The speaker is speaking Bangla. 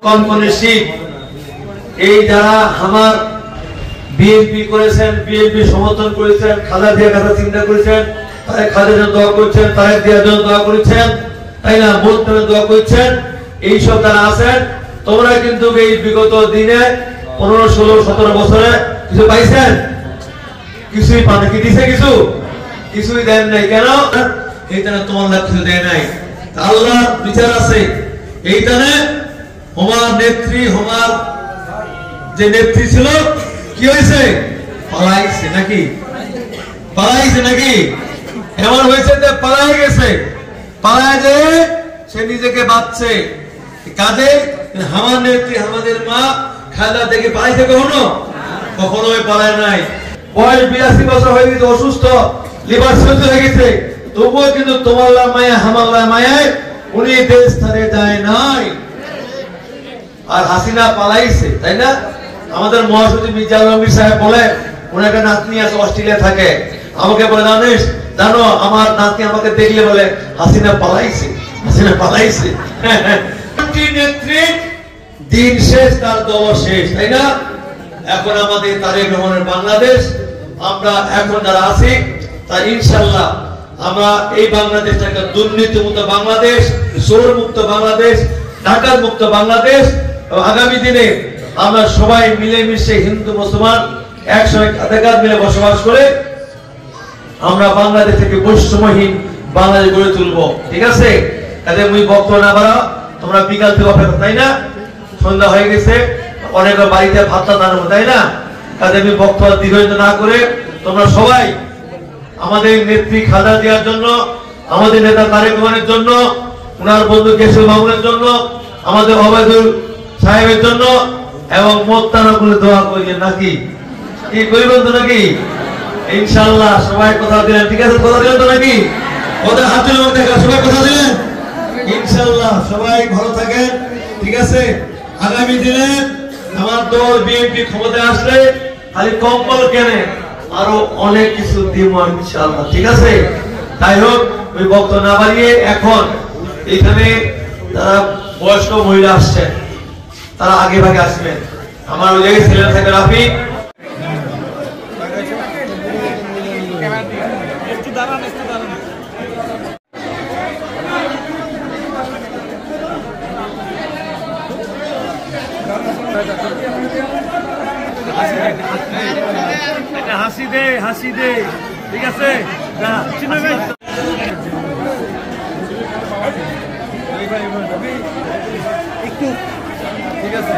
কনকনে শীত। এই যারা আমার বিএনপি করেছেন, বিএনপি সমর্থন করেছেন, খালেদা জিয়ার কথা চিন্তা করেছেন, তারেক খালেদার জন্য দোয়া করছেন, তারেক জিয়ার জন্য দোয়া করেছেন, তাই না, মোত্তারের দোয়া করছেন, এইসব যারা আছেন, তোমরা কিন্তু এই বিগত দিনে 15, 16, 17 বছরে কিছু পাইছেন? কিছুই পান, কি দিছে? কিছুই দেন নাই। কেন? এইখানে তোমার কিছু দেয় নাই। আল্লাহ বিচার আছে। এইখানে হোমার নেত্রী, হোমার যে নেত্রী ছিল, কি হয়েছে? পালাইছে নাকি? এমন হয়েছে যে পালাই গেছে, পালায় যে সে নিজেকে বাঁচছে। কাজে আমার নেত্রী, আমাদের মা খালেদা থেকে পালাইছে কখনোই পালায় নাই। বয়স 82 বছর হয়ে গেছে, অসুস্থ, লিভার সহ্য হয়ে গেছে, তবুও কিন্তু তোমার মায়া আমার মায়ায় উনি দেশ ছেড়ে যায় নাই। আর হাসিনা পালাইছে, তাই না? আমাদের মহাসচিব মির্জা আলমগীর সাহেব বলে, উনি একটা নাতনি আছে, অস্ট্রেলিয়া থাকে, আমাকে বলে, জানো আমার নাতনি আমাকে দেখলে বলে হাসিনা পালাইছে। নেত্রী দিন শেষ, তার দল শেষ, তাই না? এখন আমাদের তারেক রহমানের বাংলাদেশ, আমরা এখন যারা আছি তার ইনশাল্লাহ আমরা এই বাংলাদেশটাকে দুর্নীতি মুক্ত বাংলাদেশ, চোর মুক্ত বাংলাদেশ, ডাকাত মুক্ত বাংলাদেশ। আগামী দিনে আমরা সবাই মিলেমিশে হিন্দু মুসলমান একসঙ্গে কাঁধে কাঁধ মিলে বসবাস করে আমরা বাংলাদেশ থেকে বৈষম্যহীন বাংলাদেশ গড়ে তুলবো, ঠিক আছে? কাজে মুই বক্তব্য না বাড়া, তোমরা বিকাল থেকে অপেক্ষা, তাই না? সন্ধ্যা হয়ে গেছে, অনেকের বাড়িতে ভাতটা দাঁড়াবো, তাই না? কাজে আমি বক্তব্য দীর্ঘায়িত না করে তোমরা সবাই আমাদের নেত্রী খালেদা জিয়ার জন্য, আমাদের নেতা তারেক রহমানের জন্য, ওনার বন্ধু কেশব মামুনের জন্য, আমাদের ওবায়দুল সাহেবের জন্য এবং মোত্তানা করে দোয়া করিলেন নাকি? কি করিবেন তো নাকি? ইনশাআল্লাহ সবাই কথা দিলেন, ঠিক আছে? কথা দিলেন তো নাকি? ওদের হাত তুলে দেখা, সবাই কথা দিলেন ইনশাআল্লাহ। সবাই ভালো থাকেন, ঠিক আছে? আগামী দিনে আমার দল বিএনপি ক্ষমতায় আসলে খালি কম্বল কেনে, আরো অনেক কিছু দিব ইনশাআল্লাহ, ঠিক আছে? তাই হোক, ওই বক্তব্য না বাড়িয়ে এখন এখানে যারা বয়স্ক মহিলা আসছেন তারা আগে ভাগে আসবেন। আমার ওই জায়গায় ছেলেরা থাকে, রাফি হাসি দে, ঠিক আছে? একটু ঠিক আছে।